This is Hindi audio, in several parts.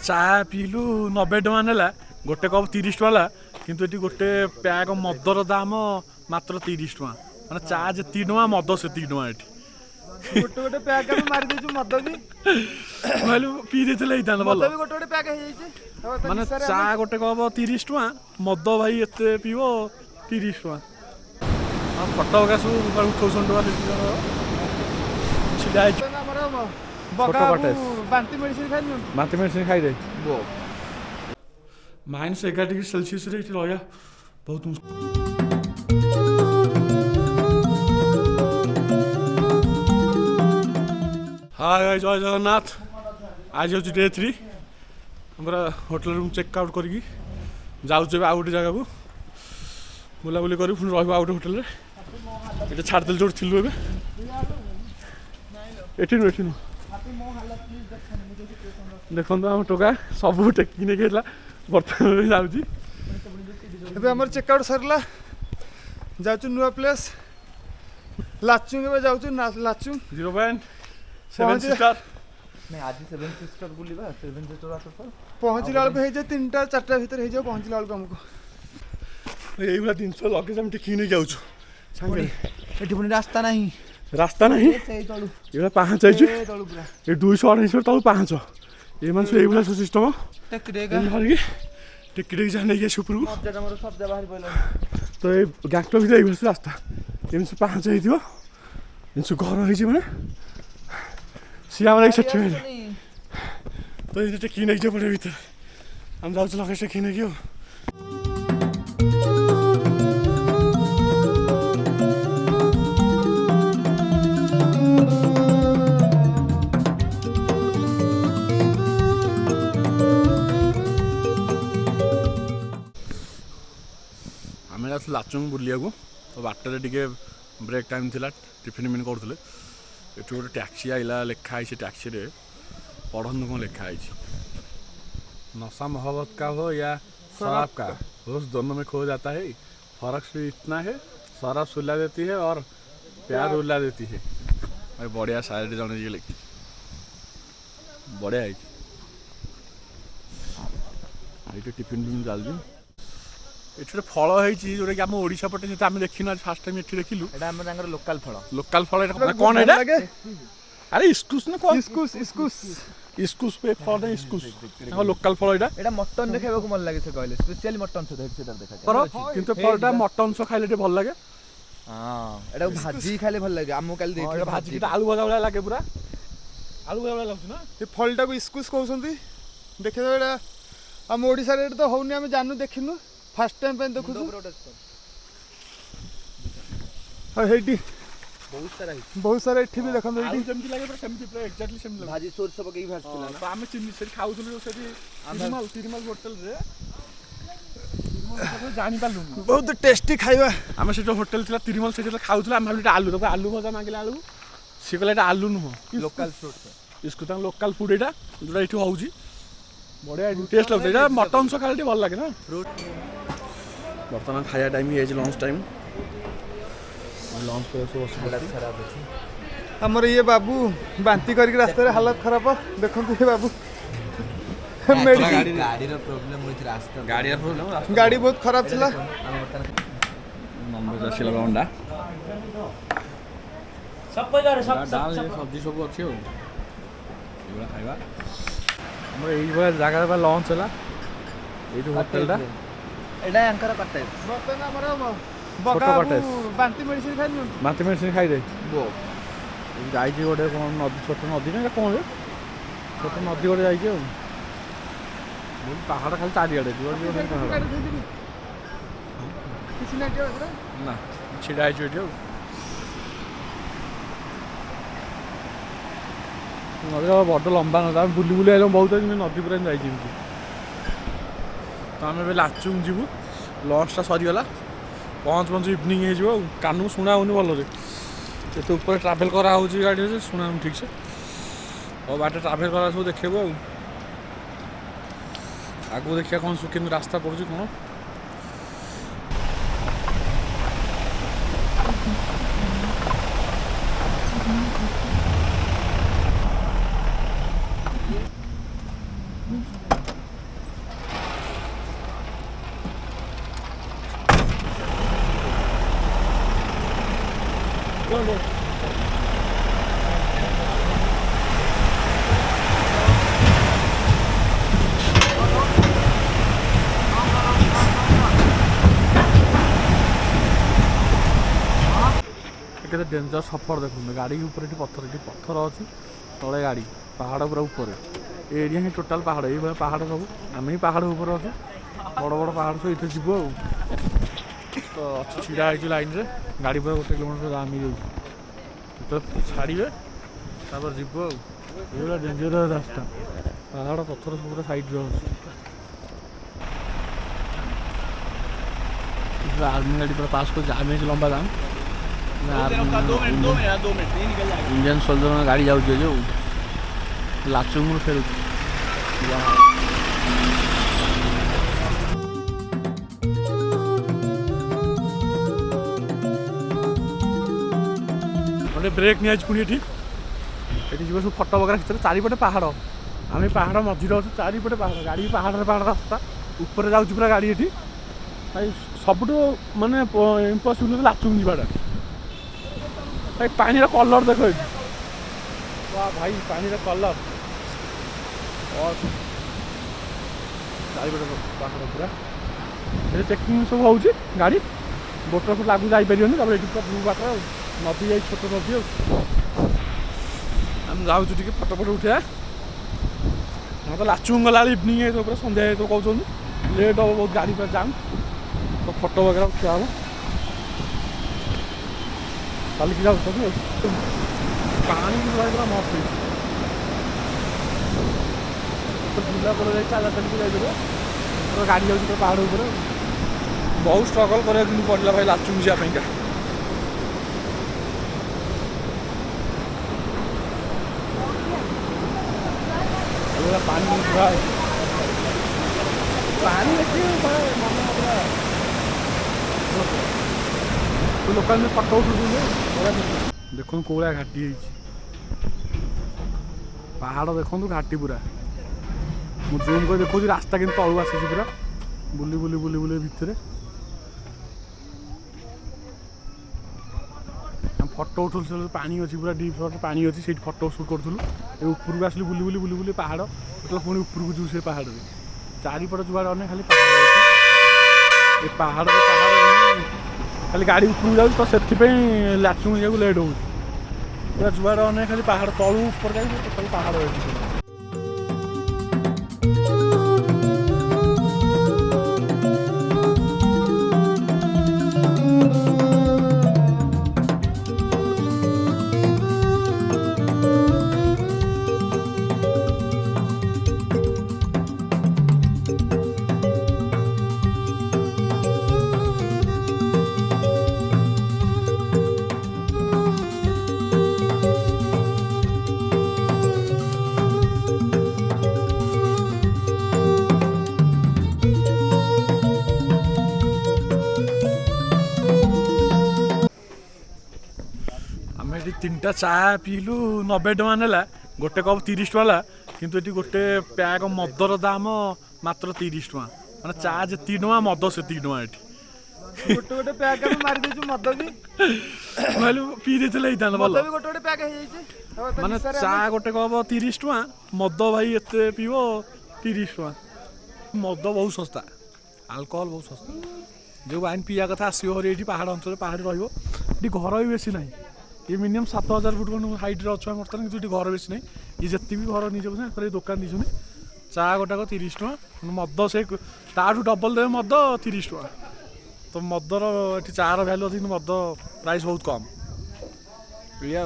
चा पीलु 90 टଙ୍କା नेला गोटे कप 30 टଙ୍କା किंतु ये गोटे पैक मदर दाम मात्र 30 टଙ୍କା माने चा जेती टଙ୍କା मद सेती टଙ୍କା एठी गोटे गोटे पैक हम मार देछु मद भी मालू पी देथले इतान मद बोल भी गोटे गोटे पैक हे जाइछे माने चा गोटे कप 30 टଙ୍କା मद भाई एते पीबो 30 टଙ୍କା हम फटो का सब उठौसन टଙ୍କା लिटर छिडा हमर बगा बांती मेडिसिन खाइ न बांती मेडिसिन खाइ दे -11 डिग्री सेल्सियस रे रहया बहुत मुश्किल। हाय जय जगन्नाथ आज हूँ डे 3 हमारा होटल रूम चेकआउट करके जाऊँ आउ गोटे जगह को बुलाबुली कर पुणी रहा गोटे होटेल ये छाड़देल जो थी एठी देखो आम टोका सब टेकिक नहीं बर्तमान जाऊँगी हमर चेकआउट सरला जाचु नुआ प्लेस लाचुंग एबे जाउछु लाचुंग 0.7 सिस्टर नहीं आज 7 सिस्टर बुलिबा 7 सिस्टर आतो पहुंचला बेलको हे जे 3टा 4टा भीतर हे जे पहुंचला बेलको हमको यही वाला 300 लगेज हम टेकिक नहीं जाउछु सांगे एठी पुनी रास्ता नहीं ये पाँच आई ये 228 तल 5 ये मान यही वाला सिस्टम टेक जाने के ऊपर तो ये गांगटक भी यही रास्ता एम 5 है घर है मैंने सी आम सेठी तो ये टेक नहीं पड़े भर हम जाऊँ लगे टेक नहीं कि लाचुंग बुलिया को तो बाटर टे ब्रेक टाइम थिला टिफिन मिन करते ये गोटे टैक्सी आइला लिखाई से टैक्सी रे पढ़न कौन लिखाई नशा मोहब्बत का हो या शराब का रोज दोनों में खो जाता है फर्क सिर्फ इतना है शराब सुला देती है और प्यार उला देती है भाई बढ़िया शायरी जने जी लिखी बढ़िया है टिफिन भी चलती ये फल है जोटा कि आम ओडिशा पटे से आम देखिन आज फास्ट टाइम एठी देखिलु एटा हम तांगर लोकल फल कौन है अरे इस्कुस ना कौन इस्कुस पे फल है इस्कुस लोकल फल एटा मटन देखाबो को मन लागे से कहले स्पेशली मटन से देखा पर किंतु फलटा मटन सो खाइले भल लागे हां एटा भाजी खाइले भल लागे आमो काल देखि भाजी के आलू भजा वाला लागे पूरा आलू भजा वाला लागछ ना ये फलटा को इस्कुस कहउसंती देखे तो एटा हम ओडिसा रे तो होउनी हम जानू देखिनु फर्स्ट टाइम पे देखु हां हेडी बहुत सारा एठी भी देखन एठी जेमति लागे पर सेमति पूरा एक्जेक्टली सेम लागे भाजी सोर सब के भाजतिला तो हम चिन्नी से खाउथुलु से तिरमल होटल रे जानि पालु बहुत टेस्टी खाइबा हम से होटल थिला तिरमल से खाउथुला हम भाबिटा आलू तो आलू भजा मांगिला आलू से कहला आलू नुह लोकल फ्रूट इसको ता लोकल फूड एटा जोटा एठी होउजी बढ़िया टेस्ट लगता है मटन सो खाली भल लगे ना फ्रूट बर्तमान खाया टाइम ये लंच टाइम लंच पे हालत खराब है हमर ये बाबू बांती करके रास्ता रे हालत खराब देखो ये बाबू गाड़ी रो प्रॉब्लम होई रास्ता गाड़ी बहुत खराब थिला नॉनवेज आसिला अंडा सब सब्जी सब अच्छी हो एबा खाइबा हमर एई जगह लंच है ये होटेल एटा अंकर कटे बर्तन हमर बगा बांती मेडिसिन खाइ दे जाई गोटे कौन नदी छोट नदी ना कौन छोट नदी गोटे जाई पहाड़ खाली चारिआडे ना छिड़ा है नदी बड़ लंबा नदी आम बुली बुली आइल बहुत नदी पूरा जाइए तो आम लाचुंग जीवु लंचटा सरीगला पहुँच इवनिंग हो कान को शुणा होनी भल से ऊपर ट्राभेल करा गाड़ी से शुणा ठीक से और बाटे ट्राभेल करा सब देखा आगू देखिए कौन सुखी रास्ता पड़े कौन ଖଣ୍ଡେ। କେତେ ଡେଞ୍ଜର ସଫର ଦେଖନ୍ତୁ, ଗାଡ଼ି ଉପରେ ଏଠି ପଥର ଅଛି, ତଳେ ଗାଡ଼ି, ପାହାଡ଼ ପୁରା ଉପରେ। ଏ ଏରିଆ ହିଁ ଟୋଟାଲ୍ ପାହାଡ଼, ଏଇଭଳିଆ ପାହାଡ଼ ସବୁ। ଆମେ ହିଁ ପାହାଡ଼ ଉପରେ ଅଛୁ, ବଡ଼ ବଡ଼ ପାହାଡ଼ ସବୁ ଏଇଠି ଯିବୁ ଆଉ। ତ ଅଛି ଛିଡ଼ା ହେଇଛୁ ଲାଇନ୍ରେ, ଗାଡ଼ି ପୁରା 1 କିଲୋମିଟର ଜାମ୍ ହେଇଯାଉଛି। ଯେତେବେଳେ ଛାଡ଼ିବେ ତାପରେ ଯିବୁ ଆଉ। ଏଇଭଳିଆ ଡେଞ୍ଜର ରାସ୍ତା, ପାହାଡ଼ ପଥର ସବୁ ପୁରା ସାଇଡ଼୍ରେ ଅଛି। आर्मी गाड़ी पूरा पास को जाम है, लंबा जाम। इंडियन सोल्जर गाड़ी जाऊँ जो लाचुंग फेर गोटे ब्रेक नहीं पुणी ये जीव सब फटो वगैरह खींच, चारिपटे पहाड़, आम पहाड़ मझे अच्छे, चारिपटे पहाड़, गाड़ी पहाड़ रास्ता ऊपर जाऊँ पूरा गाड़ी ये भाई सबुठ माने इम्पसिबल लाचुंग जावाटा भाई। पानी कलर देख भाई, पानी कलर चारिपटे पहाड़ पूरा चेकिंग सब हो गाड़ी बोटर को लागू जापर ये पूरा ब्लू वाटर नदी जा छोट नदी आम जाऊँ फटो फटो उठा। हाँ तो लाचुंग गला इवनिंग पूरा सन्ध्या कहते लेट हम बहुत गाड़ी पर जाम, तो फोटो वगैरह उठा हम चलिए जाऊ सब पानी पूरा मस्त बुला कर चला चलिए जाइए गाड़ी जाऊँ पहाड़ उपर। बहुत स्ट्रगल करा पड़ा भाई लाचुंग जावाई। पानी पूरा पानी लोकल में फटो उठू देखो कौड़ा घाटी पहाड़ देखो घाटी पूरा। मुझे जूम कर देखो रास्ता कि तलू आसी पूरा बुली बुली बुली बुली भितर फटो उठू पानी अच्छी पूरा डीप पानी अच्छी से फटो सुट करूँ। उपरको आसली बुली बुली बुली बुली पहाड़ टोटल पुणी उपरको जीव से पहाड़ चारिपट जुआड़े अने खाली पहाड़ खाली गाड़ी उपरको जाऊँ, तो से लाचुंग जाऊँ लेट हो पूरा जुआड़े अने खाली पहाड़ तलू ऊपर जाए टोटल पहाड़ है। तीनटा चा पीलु 90 टଙ୍କା नेला, गोटे कप 30 टଙ୍କା किंतु ये गोटे पैक मदर दाम मात्र 30 टଙ୍କା माने चा जेती टଙ୍କା मद सेती टଙ୍କା ये गोटे गोटे पैक हम मार देछु मद भी मालू पी देथले इतान मद बोलो भी गोटे गोटे पैक हे जाइछे माने चा गोटे कप 30 टଙ୍କା मद भाई एते पीबो 30 टଙ୍କା। मद बहुत सस्ता, अल्कोहल बहुत सस्ता, जो वाइन पिया कथा आसो हरी ये पहाड़ अंचल पहाड़ रही घर भी बेसी ना, ये मिनिमम 7000 फुट हाइट अच्छा बर्तमान कि घर बेसी ना। ये जितनी भी घर नहीं दुकान दीजिए चा गोटाक 30 टଙ୍କା, मद से ताठू डबल देवे मद 30 टଙ୍କା। तो मदर ये चार भैल्यू अच्छी, मद प्राइस बहुत कम ये।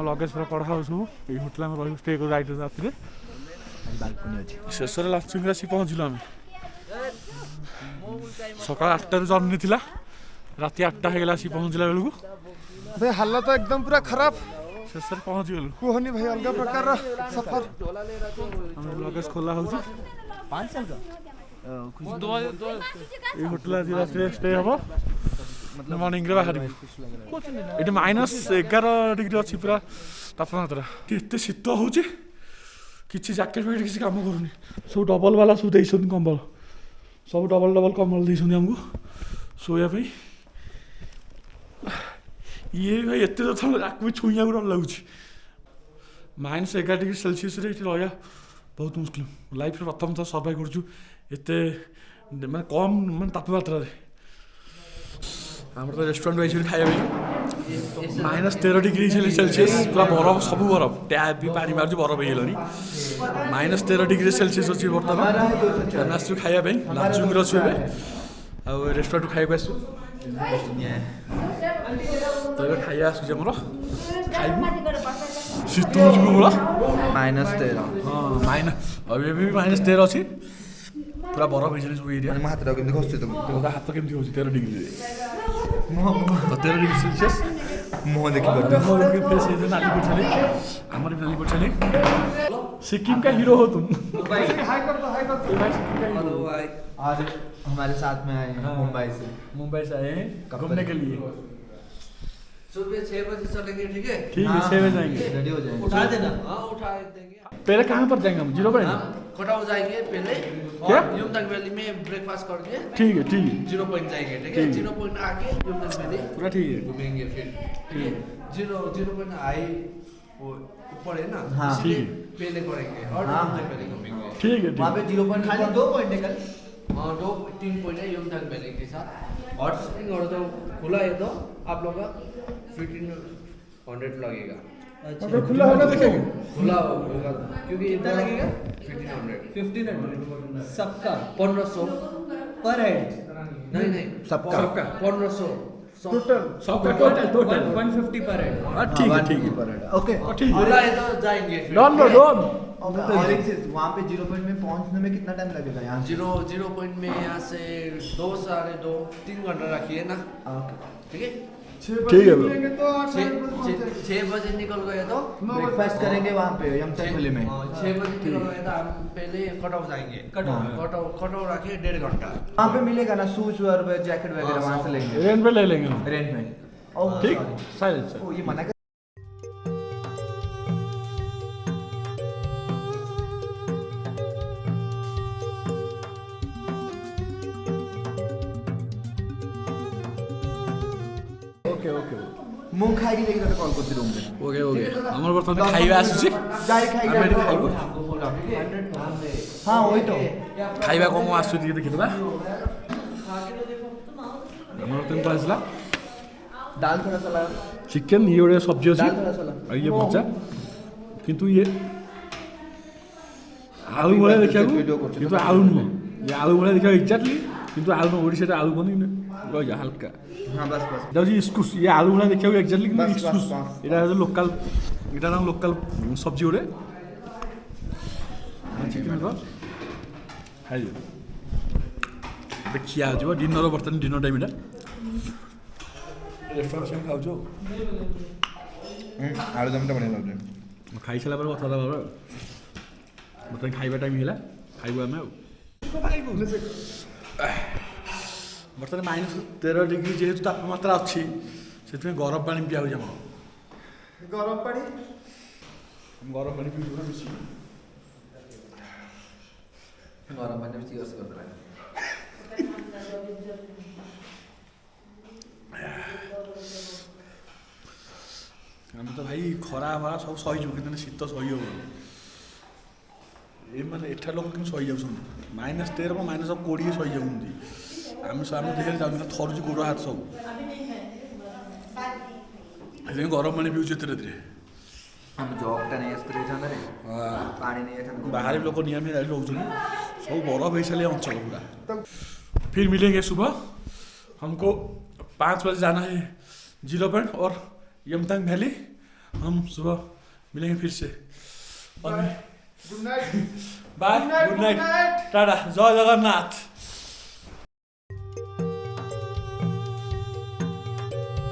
लगेज पूरा कढ़ा सब ये होटल में रही स्टे कर राइट राति बालकनी अछि शेष लाचुंग आसी पहुँचलु आम सकाल 8टार जर्नी थिला राति 8टा ହେଇଗଲା ଆସି ପହଞ୍ଚିଲା ବେଳକୁ भाई हालत एकदम पूरा खराब ଶେଷରେ ପହଞ୍ଚିଗଲୁ। कुहनी भाई अलग प्रकार सफर ଆମର ଲଗେଜ ଖୋଲା ହେଉଛି। 5 साल का ଏଇ ହୋଟେଲ ଆଜି ରାତିରେ ଷ୍ଟେ ହେବ, ମର୍ଣ୍ଣିଂରେ ବାହାରିବୁ। ଏଠି -11 ଡିଗ୍ରୀ ଅଛି ପୁରା ତାପମାତ୍ରା। ଏତେ ଶୀତ ହେଉଛି, କିଛି ଜ୍ୟାକେଟ୍ ଫ୍ୟାକେଟ୍ କିଛି କାମ କରୁନି। ସବୁ ଡବଲ ବାଲା ସବୁ ଦେଇଛନ୍ତି କମ୍ବଳ, ସବୁ ଡବଲ କମ୍ବଳ ଦେଇଛନ୍ତି ଆମକୁ ଶୋଇବା ପାଇଁ। ଇଏ ଭାଇ ଏତେ ଥର ଆକୁ ବି ଛୁଇଁବାକୁ ଡର ଲାଗୁଛି। -11°C ଏଠି ରହିବା ବହୁତ ମୁସ୍କିଲ। ଲାଇଫ୍ରେ ପ୍ରଥମ ଥର ସର୍ଭାଇଭ୍ କରୁଛୁ ଏତେ ମାନେ କମ୍ ମାନେ ତାପମାତ୍ରାରେ। ଆମର ତ ରେଷ୍ଟୁରାଣ୍ଟ ଯାଇଛୁ ଖାଇବା ପାଇଁ, -13°C ପୁରା ବରଫ, ସବୁ ବରଫ, ଟ୍ୟାପ୍ ବି ପାଣି ମାରୁଛି, ବରଫ ହେଇଗଲାଣି। -13°C ଅଛି ବର୍ତ୍ତମାନ। ଆମେ ଆସିଛୁ ଖାଇବା ପାଇଁ, ଲାଚୁଙ୍ଗରେ ଅଛୁ ଏବେ, ଆଉ ରେଷ୍ଟୁରାଣ୍ଟରୁ ଖାଇବାକୁ ଆସିଛୁ। ତ ଏବେ ଖାଇବା ଆସୁଛି ଆମର, ଖାଇବୁ। ଶୀତ ହେଉଛି ପ୍ରବଳ। -13 ହଁ ଏବେ ବି -13 ଅଛି, ପୁରା ବରଫ ହେଇଯାଉଛି ସବୁ ଏରିଆ। ମୋ ହାତଟା କେମିତି ଖସୁଛି ତମ ହାତ କେମିତି ହେଉଛି 13°ରେ? 13°C ମୁହଁ ଦେଖିପାରୁଛୁ नाली पछाले हमारे नाली पछाले सिक्किम का हीरो हो तुम। हाई कर दो सिक्किम का हीरो। आज हमारे साथ में आए हैं मुंबई से आए हैं घूमने के लिए। सुबह 6 बजे चलेंगे, ठीक है? ठीक है 6 बजे जाएंगे। रेडी हो जाएंगे। उठा देना। हाँ उठा देंगे। पहले कहाँ पर जाएंगे हम? Zero point. हम कोटाऊ जाएंगे पहले, क्या? और युमथांग वैली में ब्रेकफास्ट करके ठीक है 0 पॉइंट जाएंगे, ठीक है? 0 पॉइंट आके युमथांग वैली पूरा ठीक है। घूमेंगे फिर, ठीक है? 0 पॉइंट आई वो ऊपर है ना, हाँ, इसलिए ठीक पहले करेंगे और हाँ। युमथांग वैली घूमेंगे। ठीक है वहाँ पे 0 पॉइंट खाली 2 पॉइंट है कल। हाँ 2-3 पॉइंट है युमथांग वैली के साथ। हॉट स्प्रिंग और तो खुला है तो आप लोग का 1500 लगेगा। अगर खुला होगा देखेंगे खुला होगा क्योंकि कितना लगेगा? 1500 सबका 1500 पर हेड नहीं सबका 1500 टोटल सबका टोटल 150 पर हेड। ठीक है ठीक है ओके ठीक है। खुला है तो जाएंगे फिर। Done done. और एक चीज, वहाँ पे 0 पॉइंट में पहुँचने में कितना टाइम लगेगा यहाँ से? 0 पॉइंट में यहाँ से 2-3 घंटा रखिए ना, ठीक है? 6 ठीक है बजे bro। निकलेंगे तो 6 बजे निकल गए तो ब्रेकफास्ट करेंगे वहाँ पे यमथांग वैली में। 6 बजे निकल गए तो हम पहले कटऑफ जाएंगे। कटऑफ रखिए 1.5 घंटा। वहाँ पे मिलेगा ना शूज और जैकेट वगैरह वहाँ से लेंगे रेंट पे ले लेंगे हम। रेंट में। ठीक साइलेंस। ओ ये मना कर ओके ओके ମୁଁ ଖାଇକି ଯାଇକି ତତେ କଲ୍ କରୁଛି ରୁମ୍ ରେ। ओके ओके ଆମର ବର୍ତ୍ତମାନ ଖାଇବା ଆସୁଛି। ଯାଇ ଖାଇକି ଆମେ ଏଠି ଖାଇବୁ। ହଁ वही तो ଖାଇବା କ'ଣ ଆସୁଛି ଟିକେ ଦେଖିଦେବା। ଆମର କେମିତି ଆସିଲା दाल थोड़ा सा ला ଚିକେନ୍, ଇଏ ଗୋଟେ ସବ୍ଜି ଅଛି, दाल थोड़ा सा ला ଆଉ ଇଏ ଭଜା। କିନ୍ତୁ ଇଏ ଆଳୁ ଭଳିଆ ଦେଖିବାକୁ, କିନ୍ତୁ ଆଳୁ ନୁହଁ। ଇଏ ଆଳୁ ଭଳିଆ ଦେଖିବାକୁ ଏକ୍ଜାକ୍ଟଲି, କିନ୍ତୁ ଆଳୁ ନୁହଁ। ଓଡ଼ିଶାରେ ଆଳୁ କହନ୍ତି ରହିଯା ହାଲକା। हाँ बस बस এটা হচ্ছে ইস্কুস। ইয়ে আলু ভুনা দেখিବାକୁ এক্সাক্টলি কিন্তু বাস, বাস, ইস্কুস। বাস। এটা হচ্ছে লোকাল, এটা নাম লোকাল সবজি ଗୋଟେ। ଚିକେନ୍ ଖାଇଯିବ। ଏବେ ଖିଆ ଯିବ ଡିନର, ବର୍ତ୍ତମାନ ଡିନର ଟାଇମ୍ ଏଇଟା। ରେଷ୍ଟୁରାଣ୍ଟ ସେମିତି ଖାଉଛୁ ଆଉ। ଆଳୁଦମ୍ ଟା ବଢ଼ିଆ ଲାଗୁଛି। ଖାଇସାରିଲା ପରେ କଥା ହେବା। ବର୍ତ୍ତମାନ ଖାଇବା ଟାଇମ୍ ହେଲା, ଖାଇବୁ ଆମେ ଆଉ। ବର୍ତ୍ତମାନ -13° ଯେହେତୁ ତାପମାତ୍ରା ଅଛି, ସେଥିପାଇଁ ଗରମ ପାଣି ପିଆ ହେଉଛି ଆମର। गरम पानी ଗରମ ପାଣି ପିଇବୁ ମିଶିକି। गरम पानी में चियर्स कर देना। ଆମେ ତ ଭାଇ ଖରା ଫରା ସବୁ ସହିଯିବୁ, କିନ୍ତୁ ଶୀତ ସହି ହେବନି। ଏମାନେ ଏଠାର ଲୋକ କିନ୍ତୁ ସହିଯାଉଛନ୍ତି। -13 କ'ଣ -20 ସହିଯାଉଛନ୍ତି। ଆମେ ଆମ ଦେହରେ ଯାଉଛୁ, ଥରୁଛି ଗୋଡ଼ ହାତ ସବୁ। ସେଥିପାଇଁ ଗରମ ପାଣି ପିଉଛୁ ଏତେ ରାତିରେ। हम जॉब का नहीं स्प्रे जाना रे पानी नहीं है ବାହାରେ ଲୋକ ନିୟମିତ ରହୁଛନ୍ତି, ସବୁ ବରଫ ହେଇସାରିଲେ ଅଞ୍ଚଳ पूरा। फिर मिलेंगे सुबह, हमको 5 बजे जाना है 0 पॉइंट और यमथांग वैली। हम सुबह मिलेंगे फिर से। Good night bye, good night, टाटा, जय जगन्नाथ।